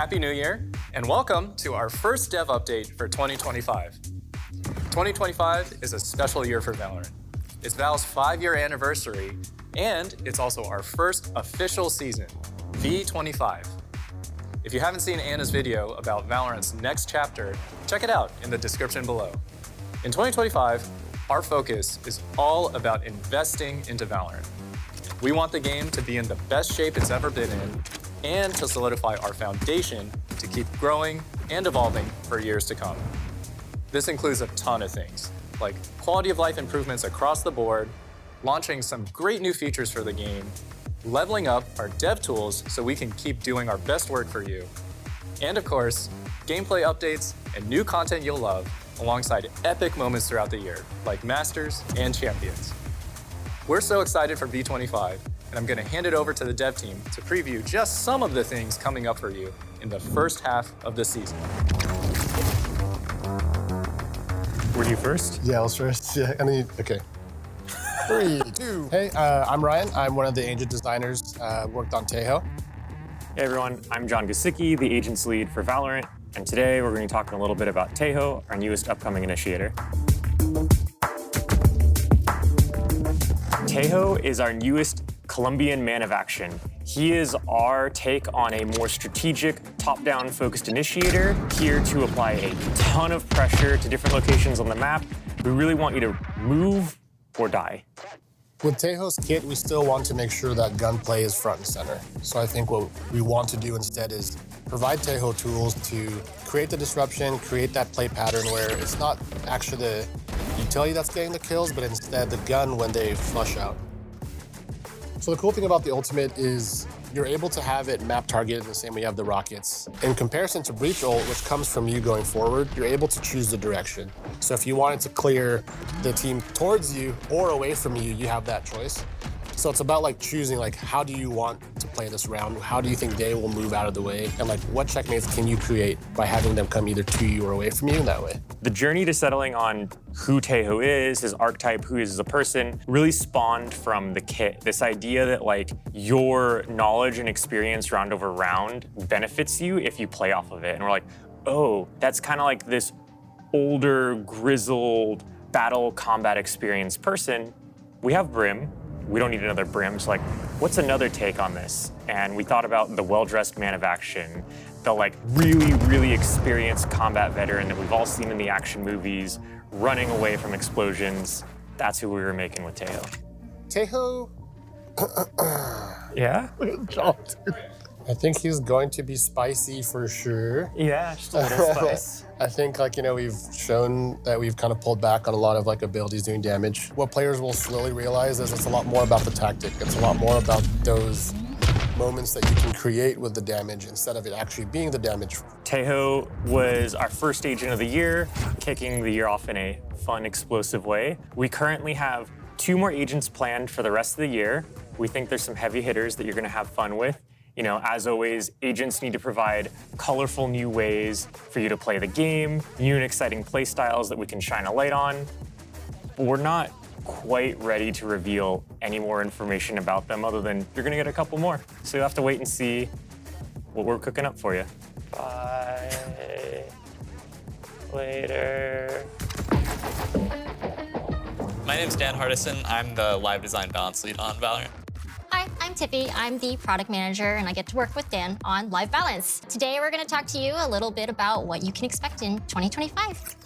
Happy New Year, and welcome to our first dev update for 2025. 2025 is a special year for Valorant. It's Val's 5-year anniversary, and it's also our first official season, V25. If you haven't seen Anna's video about Valorant's next chapter, check it out in the description below. In 2025, our focus is all about investing into Valorant. We want the game to be in the best shape it's ever been in, and to solidify our foundation to keep growing and evolving for years to come. This includes a ton of things, like quality of life improvements across the board, launching some great new features for the game, leveling up our dev tools so we can keep doing our best work for you, and of course, gameplay updates and new content you'll love, alongside epic moments throughout the year, like Masters and Champions. We're so excited for V25, and I'm gonna hand it over to the dev team to preview just some of the things coming up for you in the first half of the season. Were you first? Yeah, I was first. Yeah, okay. 3, 2. Hey, I'm Ryan. I'm one of the agent designers, worked on Tejo. Hey everyone, I'm John Gusicki, the agents lead for Valorant, and today we're going to be talking a little bit about Tejo, our newest upcoming initiator. Tejo is our newest Colombian man of action. He is our take on a more strategic, top-down focused initiator, here to apply a ton of pressure to different locations on the map. We really want you to move or die. With Tejo's kit, we still want to make sure that gunplay is front and center. So I think what we want to do instead is provide Tejo tools to create the disruption, create that play pattern where it's not actually the utility that's getting the kills, but instead the gun when they flush out. So the cool thing about the ultimate is you're able to have it map targeted the same way you have the rockets. In comparison to Breach ult, which comes from you going forward, you're able to choose the direction. So if you wanted to clear the team towards you or away from you, you have that choice. So it's about like choosing like how do you want to play this round? How do you think they will move out of the way? And like what checkmates can you create by having them come either to you or away from you in that way? The journey to settling on who Tejo is, his archetype, who he is as a person, really spawned from the kit. This idea that like your knowledge and experience round over round benefits you if you play off of it. And we're like, oh, that's kind of like this older, grizzled, battle combat experienced person. We have Brim. We don't need another Brim, so like, what's another take on this? And we thought about the well-dressed man of action, the like really, really experienced combat veteran that we've all seen in the action movies, running away from explosions. That's who we were making with Tejo. Tejo? Yeah? I think he's going to be spicy for sure. Yeah, just a little spice. I think we've shown that we've kind of pulled back on a lot of like abilities doing damage. What players will slowly realize is it's a lot more about the tactic. It's a lot more about those moments that you can create with the damage instead of it actually being the damage. Tejo was our first agent of the year, kicking the year off in a fun, explosive way. We currently have 2 more agents planned for the rest of the year. We think there's some heavy hitters that you're gonna have fun with. You know, as always, agents need to provide colorful new ways for you to play the game, new and exciting play styles that we can shine a light on. But we're not quite ready to reveal any more information about them other than you're gonna get a couple more. So you'll have to wait and see what we're cooking up for you. Bye. Later. My name's Dan Hardison. I'm the live design balance lead on Valorant. Hi, I'm Tiffy. I'm the product manager, and I get to work with Dan on Live Balance. Today, we're going to talk to you a little bit about what you can expect in 2025.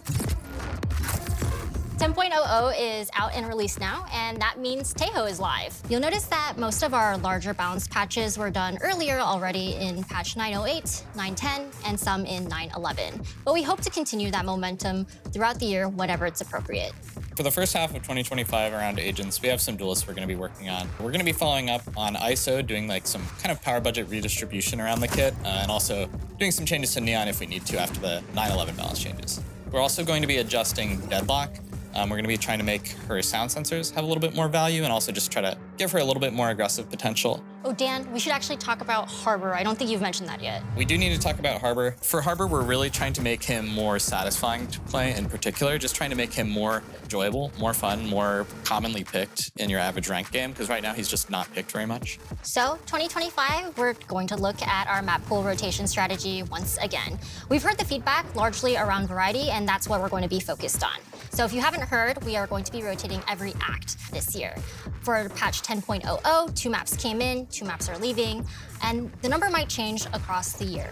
10.00 is out and released now, and that means Tejo is live. You'll notice that most of our larger balance patches were done earlier already in patch 908, 910, and some in 911. But we hope to continue that momentum throughout the year whenever it's appropriate. For the first half of 2025 around agents, we have some duelists we're going to be working on. We're going to be following up on ISO, doing like some kind of power budget redistribution around the kit, and also doing some changes to Neon if we need to after the 911 balance changes. We're also going to be adjusting Deadlock. We're going to be trying to make her sound sensors have a little bit more value and also just try to give her a little bit more aggressive potential. Oh, Dan, we should actually talk about Harbor. I don't think you've mentioned that yet. We do need to talk about Harbor. For Harbor, we're really trying to make him more satisfying to play in particular, just trying to make him more enjoyable, more fun, more commonly picked in your average rank game, because right now he's just not picked very much. So 2025, we're going to look at our map pool rotation strategy once again. We've heard the feedback largely around variety, and that's what we're going to be focused on. So if you haven't heard, we are going to be rotating every act this year. For patch 10.00, 2 maps came in, 2 maps are leaving, and the number might change across the year.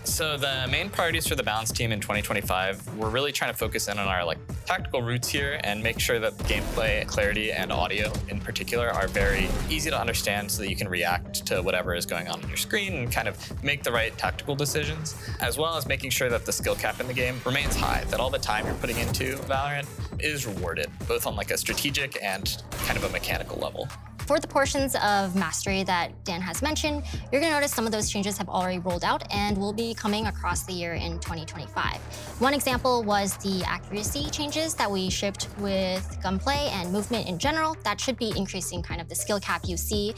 So the main priorities for the balance team in 2025, we're really trying to focus in on our tactical roots here and make sure that gameplay clarity and audio in particular are very easy to understand so that you can react to whatever is going on your screen and kind of make the right tactical decisions, as well as making sure that the skill cap in the game remains high, that all the time you're putting into Valorant is rewarded, both on a strategic and kind of a mechanical level. For the portions of mastery that Dan has mentioned, you're going to notice some of those changes have already rolled out and will be coming across the year in 2025. One example was the accuracy changes that we shipped with gunplay and movement in general. That should be increasing kind of the skill cap you see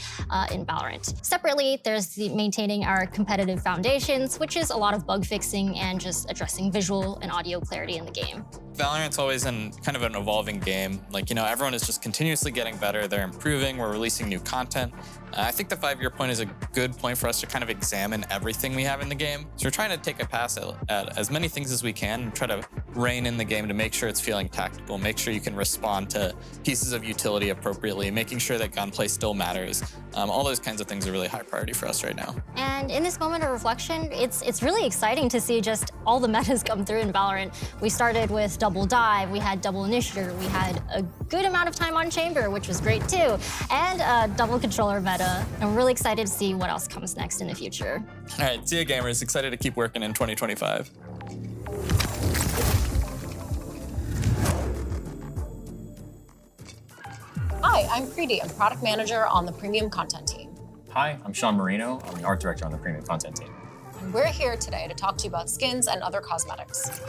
in Valorant. Separately, there's the maintaining our competitive foundations, which is a lot of bug fixing and just addressing visual and audio clarity in the game. Valorant's always in kind of an evolving game. Everyone is just continuously getting better. They're improving. We're releasing new content. I think the 5-year point is a good point for us to kind of examine everything we have in the game. So we're trying to take a pass at as many things as we can and try to rein in the game to make sure it's feeling tactical, make sure you can respond to pieces of utility appropriately, making sure that gunplay still matters. All those kinds of things are really high priority for us right now. And in this moment of reflection, it's really exciting to see just all the metas come through in Valorant. We started with double dive, we had double initiator, we had a good amount of time on chamber, which was great too, and a double controller meta. I'm really excited to see what else comes next in the future. All right, see ya gamers, excited to keep working in 2025. Hi, I'm Preeti. I'm product manager on the premium content team. Hi, I'm Sean Marino. I'm the art director on the premium content team. And we're here today to talk to you about skins and other cosmetics.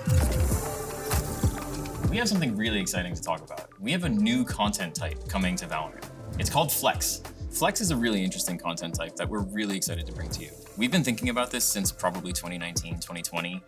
We have something really exciting to talk about. We have a new content type coming to Valorant. It's called Flex. Flex is a really interesting content type that we're really excited to bring to you. We've been thinking about this since probably 2019, 2020.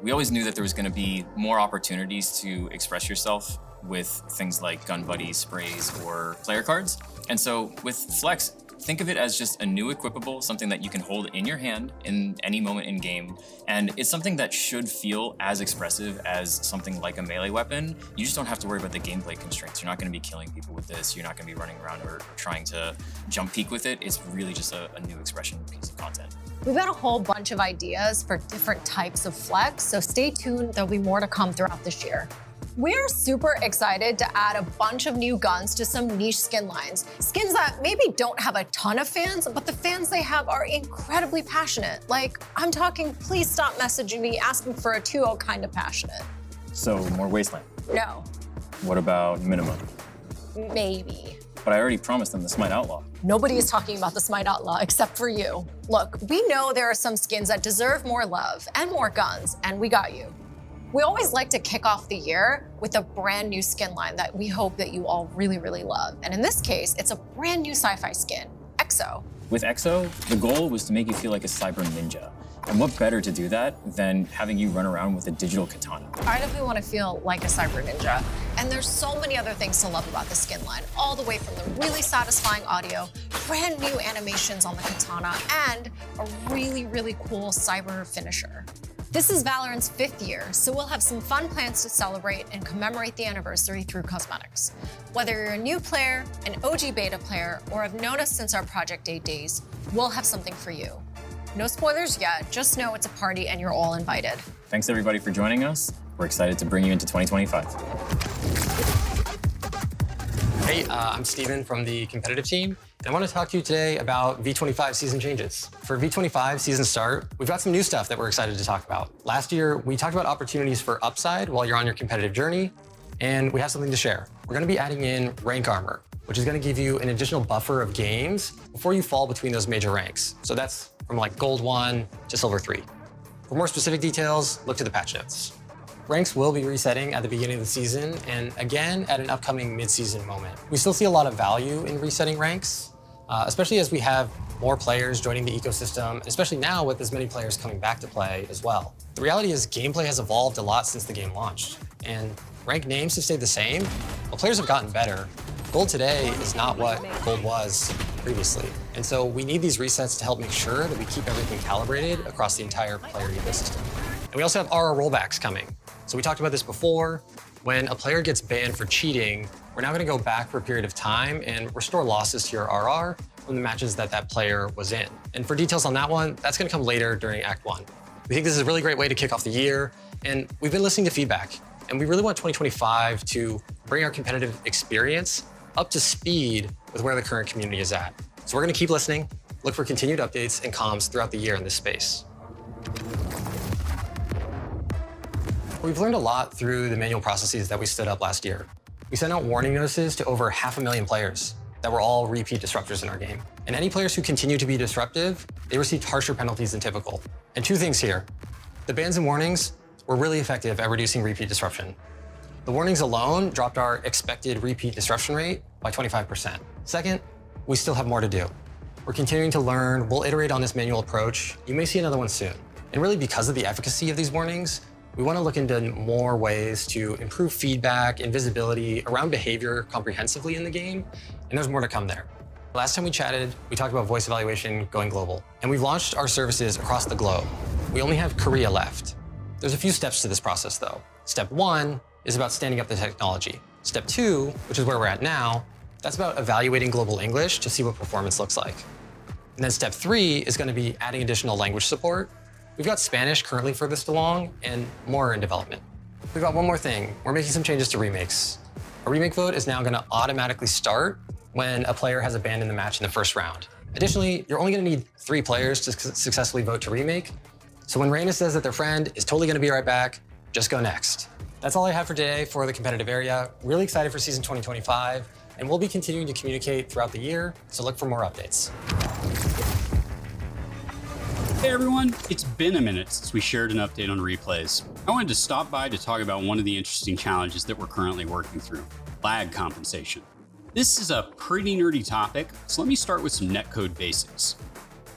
We always knew that there was going to be more opportunities to express yourself with things like gun buddies, sprays, or player cards. And so with Flex, think of it as just a new equipable, something that you can hold in your hand in any moment in game. And it's something that should feel as expressive as something like a melee weapon. You just don't have to worry about the gameplay constraints. You're not going to be killing people with this. You're not going to be running around or trying to jump peek with it. It's really just a new expression piece of content. We've got a whole bunch of ideas for different types of Flex, so stay tuned. There'll be more to come throughout this year. We're super excited to add a bunch of new guns to some niche skin lines. Skins that maybe don't have a ton of fans, but the fans they have are incredibly passionate. I'm talking, please stop messaging me asking for a 2.0 kind of passionate. So more Wasteland. No. What about Minimum? Maybe. But I already promised them the Smite Outlaw. Nobody is talking about the Smite Outlaw except for you. Look, we know there are some skins that deserve more love and more guns, and we got you. We always like to kick off the year with a brand new skin line that we hope that you all really, really love. And in this case, it's a brand new sci-fi skin, EXO. With EXO, the goal was to make you feel like a cyber ninja. And what better to do that than having you run around with a digital katana? I definitely want to feel like a cyber ninja. And there's so many other things to love about the skin line, all the way from the really satisfying audio, brand new animations on the katana, and a really, really cool cyber finisher. This is Valorant's 5th year, so we'll have some fun plans to celebrate and commemorate the anniversary through cosmetics. Whether you're a new player, an OG beta player, or have known us since our Project 8 days, we'll have something for you. No spoilers yet, just know it's a party and you're all invited. Thanks everybody for joining us. We're excited to bring you into 2025. Hey, I'm Steven from the competitive team. And I want to talk to you today about V25 season changes. For V25 season start, we've got some new stuff that we're excited to talk about. Last year, we talked about opportunities for upside while you're on your competitive journey, and we have something to share. We're going to be adding in rank armor, which is going to give you an additional buffer of games before you fall between those major ranks. So that's from gold 1 to silver 3. For more specific details, look to the patch notes. Ranks will be resetting at the beginning of the season and again at an upcoming mid-season moment. We still see a lot of value in resetting ranks, especially as we have more players joining the ecosystem, especially now with as many players coming back to play as well. The reality is gameplay has evolved a lot since the game launched, and rank names have stayed the same, but players have gotten better. Gold today is not what gold was previously, and so we need these resets to help make sure that we keep everything calibrated across the entire player ecosystem. And we also have RR rollbacks coming. So we talked about this before. When a player gets banned for cheating, we're now going to go back for a period of time and restore losses to your RR from the matches that that player was in. And for details on that one, that's going to come later during Act 1. We think this is a really great way to kick off the year, and we've been listening to feedback, and we really want 2025 to bring our competitive experience up to speed with where the current community is at. So we're going to keep listening, look for continued updates and comms throughout the year in this space. We've learned a lot through the manual processes that we stood up last year. We sent out warning notices to over 500,000 players that were all repeat disruptors in our game. And any players who continue to be disruptive, they received harsher penalties than typical. And two things here. The bans and warnings were really effective at reducing repeat disruption. The warnings alone dropped our expected repeat disruption rate by 25%. Second, we still have more to do. We're continuing to learn, we'll iterate on this manual approach. You may see another one soon. And really because of the efficacy of these warnings, we want to look into more ways to improve feedback and visibility around behavior comprehensively in the game, and there's more to come there. Last time we chatted, we talked about voice evaluation going global, and we've launched our services across the globe. We only have Korea left. There's a few steps to this process though. Step 1 is about standing up the technology. Step 2, which is where we're at now, that's about evaluating global English to see what performance looks like. And then step 3 is going to be adding additional language support. We've got Spanish currently furthest along and more in development. We've got one more thing. We're making some changes to remakes. A remake vote is now going to automatically start when a player has abandoned the match in the first round. Additionally, you're only going to need 3 players to successfully vote to remake. So when Raina says that their friend is totally going to be right back, just go next. That's all I have for today for the competitive area. Really excited for season 2025, and we'll be continuing to communicate throughout the year, so look for more updates. Hey everyone, it's been a minute since we shared an update on replays. I wanted to stop by to talk about one of the interesting challenges that we're currently working through, lag compensation. This is a pretty nerdy topic, so let me start with some netcode basics.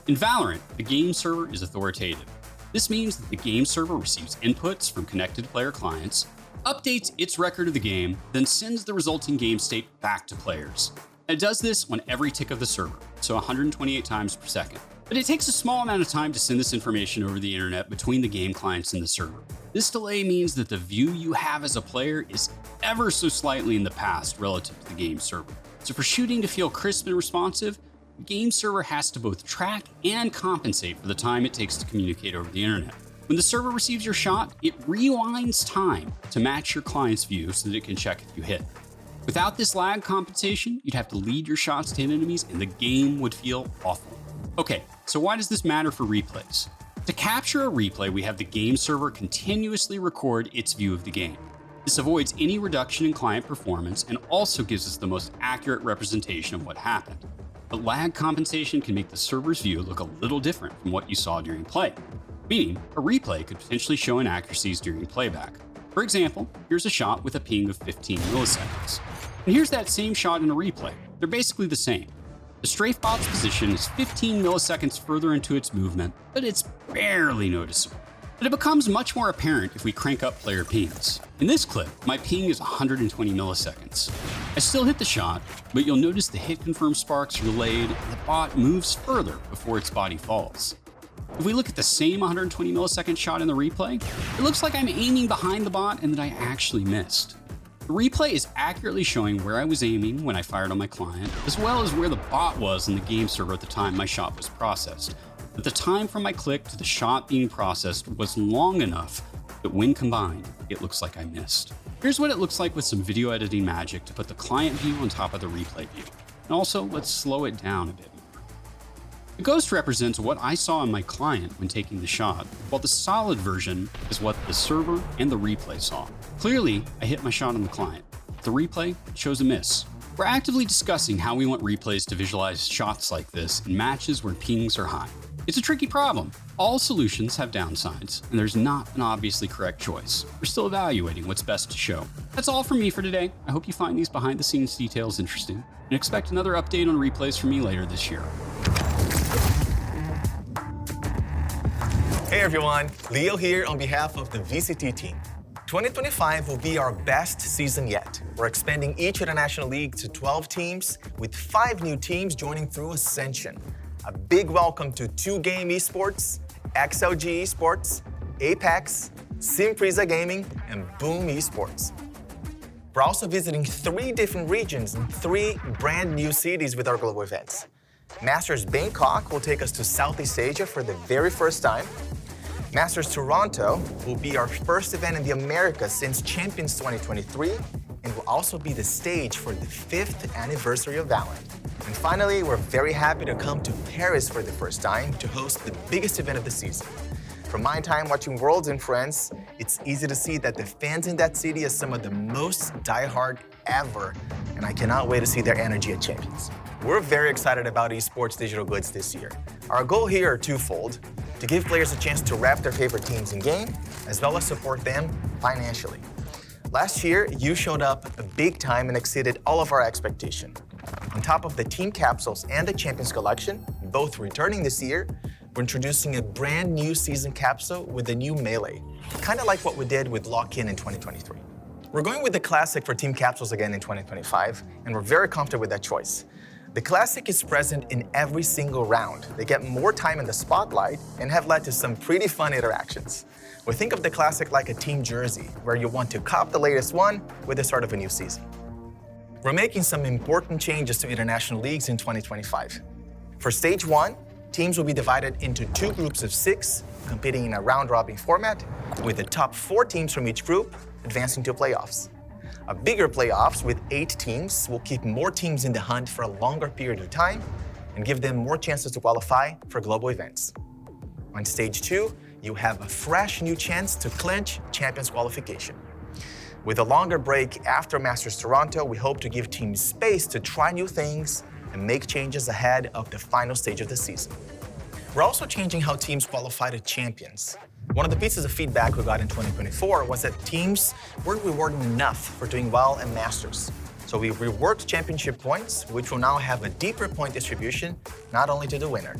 In Valorant, the game server is authoritative. This means that the game server receives inputs from connected player clients, updates its record of the game, then sends the resulting game state back to players. And it does this on every tick of the server, so 128 times per second. But it takes a small amount of time to send this information over the internet between the game clients and the server. This delay means that the view you have as a player is ever so slightly in the past relative to the game server. So for shooting to feel crisp and responsive, the game server has to both track and compensate for the time it takes to communicate over the internet. When the server receives your shot, it rewinds time to match your client's view so that it can check if you hit. Without this lag compensation, you'd have to lead your shots to hit enemies and the game would feel awful. Okay, so why does this matter for replays? To capture a replay, we have the game server continuously record its view of the game. This avoids any reduction in client performance and also gives us the most accurate representation of what happened. But lag compensation can make the server's view look a little different from what you saw during play, meaning a replay could potentially show inaccuracies during playback. For example, here's a shot with a ping of 15 milliseconds. And here's that same shot in a replay. They're basically the same. The strafebot's position is 15 milliseconds further into its movement, but it's barely noticeable. But it becomes much more apparent if we crank up player pings. In this clip, my ping is 120 milliseconds. I still hit the shot, but you'll notice the hit confirm sparks are delayed and the bot moves further before its body falls. If we look at the same 120 millisecond shot in the replay, it looks like I'm aiming behind the bot and that I actually missed. The replay is accurately showing where I was aiming when I fired on my client, as well as where the bot was in the game server at the time my shot was processed. But the time from my click to the shot being processed was long enough that when combined, it looks like I missed. Here's what it looks like with some video editing magic to put the client view on top of the replay view. And also, let's slow it down a bit more. The ghost represents what I saw on my client when taking the shot, while the solid version is what the server and the replay saw. Clearly, I hit my shot on the client. The replay shows a miss. We're actively discussing how we want replays to visualize shots like this in matches where pings are high. It's a tricky problem. All solutions have downsides, and there's not an obviously correct choice. We're still evaluating what's best to show. That's all from me for today. I hope you find these behind-the-scenes details interesting, and expect another update on replays from me later this year. Hey everyone, Leo here on behalf of the VCT team. 2025 will be our best season yet. We're expanding each international league to 12 teams, with 5 new teams joining through Ascension. A big welcome to 2Game Esports, XLG Esports, Apex, Simpresa Gaming, and Boom Esports. We're also visiting 3 different regions and 3 brand new cities with our global events. Masters Bangkok will take us to Southeast Asia for the very first time. Masters Toronto will be our first event in the Americas since Champions 2023 and will also be the stage for the 5th anniversary of VALORANT. And finally, we're very happy to come to Paris for the first time to host the biggest event of the season. From my time watching Worlds and Friends, it's easy to see that the fans in that city are some of the most diehard ever, and I cannot wait to see their energy at Champions. We're very excited about esports digital goods this year. Our goal here are twofold: to give players a chance to rep their favorite teams in game, as well as support them financially. Last year, you showed up big time and exceeded all of our expectations. On top of the team capsules and the Champions Collection, both returning this year, we're introducing a brand new season capsule with a new melee, kind of like what we did with Lock-In in 2023. We're going with the Classic for team capsules again in 2025, and we're very comfortable with that choice. The Classic is present in every single round. They get more time in the spotlight and have led to some pretty fun interactions. We think of the Classic like a team jersey, where you want to cop the latest one with the start of a new season. We're making some important changes to international leagues in 2025. For Stage 1, teams will be divided into 2 groups of 6, competing in a round-robin format, with the top 4 teams from each group advancing to playoffs. A bigger playoffs with 8 teams will keep more teams in the hunt for a longer period of time and give them more chances to qualify for global events. On Stage 2, you have a fresh new chance to clinch Champions qualification. With a longer break after Masters Toronto, we hope to give teams space to try new things and make changes ahead of the final stage of the season. We're also changing how teams qualify to Champions. One of the pieces of feedback we got in 2024 was that teams weren't rewarded enough for doing well in Masters. So we reworked championship points, which will now have a deeper point distribution, not only to the winner.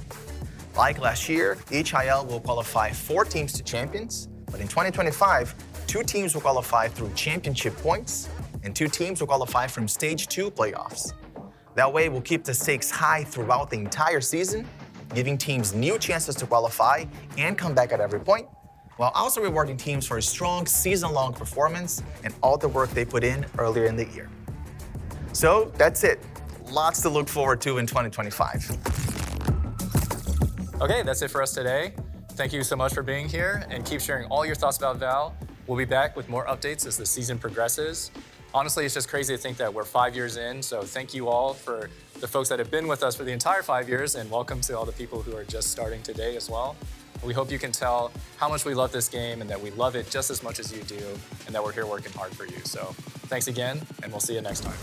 Like last year, each IL will qualify 4 teams to Champions, but in 2025, 2 teams will qualify through championship points, and 2 teams will qualify from Stage 2 playoffs. That way, we'll keep the stakes high throughout the entire season, giving teams new chances to qualify and come back at every point, while also rewarding teams for a strong season-long performance and all the work they put in earlier in the year. So that's it. Lots to look forward to in 2025. Okay, that's it for us today. Thank you so much for being here, and keep sharing all your thoughts about Val. We'll be back with more updates as the season progresses. Honestly, it's just crazy to think that we're 5 years in, so thank you all for the folks that have been with us for the entire 5 years, and welcome to all the people who are just starting today as well. We hope you can tell how much we love this game and that we love it just as much as you do, and that we're here working hard for you. So thanks again, and we'll see you next time.